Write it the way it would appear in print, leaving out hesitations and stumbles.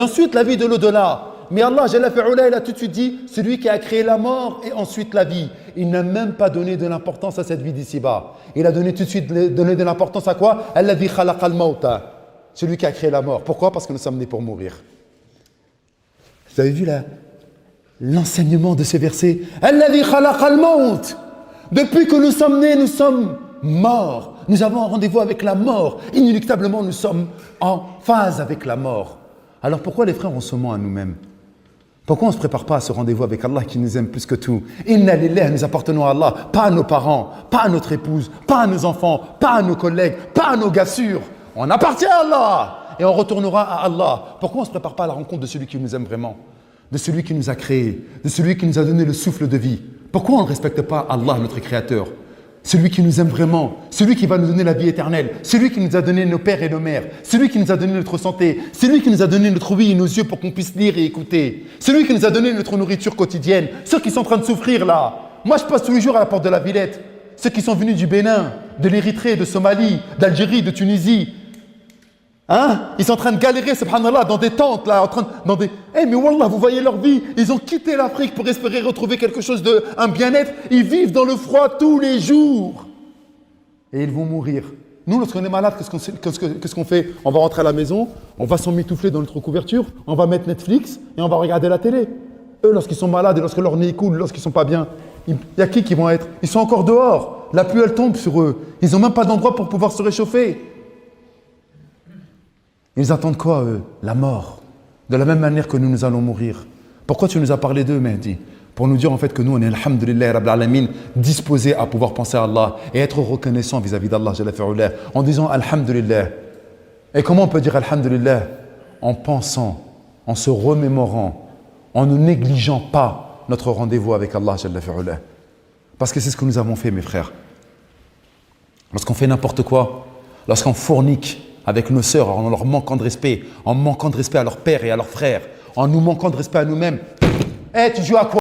Ensuite, la vie de l'au-delà. Mais Allah, Jalla fi'oula, il a tout de suite dit, celui qui a créé la mort et ensuite la vie. Il n'a même pas donné de l'importance à cette vie d'ici-bas. Il a donné tout de suite donné de l'importance à quoi? Alladhi khalaqal mawta. Celui qui a créé la mort. Pourquoi? Parce que nous sommes nés pour mourir. Vous avez vu là l'enseignement de ces versets? Alladhi khalaqal mawt. Depuis que nous sommes nés, nous sommes morts. Nous avons un rendez-vous avec la mort. Inéluctablement, nous sommes en phase avec la mort. Alors pourquoi les frères on se ment à nous-mêmes? Pourquoi on ne se prépare pas à ce rendez-vous avec Allah qui nous aime plus que tout? Inna lillah, nous appartenons à Allah, pas à nos parents, pas à notre épouse, pas à nos enfants, pas à nos collègues, pas à nos gassures. On appartient à Allah et on retournera à Allah. Pourquoi on ne se prépare pas à la rencontre de celui qui nous aime vraiment? De celui qui nous a créés, de celui qui nous a donné le souffle de vie? Pourquoi on ne respecte pas Allah, notre Créateur? Celui qui nous aime vraiment, celui qui va nous donner la vie éternelle, celui qui nous a donné nos pères et nos mères, celui qui nous a donné notre santé, celui qui nous a donné notre ouïe et nos yeux pour qu'on puisse lire et écouter, celui qui nous a donné notre nourriture quotidienne, ceux qui sont en train de souffrir là. Moi je passe tous les jours à la porte de la Villette, ceux qui sont venus du Bénin, de l'Érythrée, de Somalie, d'Algérie, de Tunisie. Hein? Ils sont en train de galérer, subhanallah, dans des tentes, là, mais wallah, vous voyez leur vie. Ils ont quitté l'Afrique pour espérer retrouver quelque chose un bien-être. Ils vivent dans le froid tous les jours. Et ils vont mourir. Nous, lorsqu'on est malade, qu'est-ce qu'on fait? On va rentrer à la maison, on va s'emmitoufler dans notre couverture, on va mettre Netflix et on va regarder la télé. Eux, lorsqu'ils sont malades et lorsque leur nez coule, lorsqu'ils sont pas bien, il y a qui vont être? Ils sont encore dehors. La pluie, elle tombe sur eux. Ils n'ont même pas d'endroit pour pouvoir se réchauffer. Ils attendent quoi, eux? La mort. De la même manière que nous allons mourir. Pourquoi tu nous as parlé d'eux, Mehdi? Pour nous dire en fait que nous, on est, alhamdulillah, Rabbil Alamin, disposés à pouvoir penser à Allah et être reconnaissants vis-à-vis d'Allah, Jalla fi'oula, en disant alhamdulillah. Et comment on peut dire alhamdulillah? En pensant, en se remémorant, en ne négligeant pas notre rendez-vous avec Allah, Jalla fi'oula. Parce que c'est ce que nous avons fait, mes frères. Lorsqu'on fait n'importe quoi, lorsqu'on fournique avec nos sœurs, en leur manquant de respect, en manquant de respect à leurs pères et à leurs frères, en nous manquant de respect à nous-mêmes. Tu joues à quoi?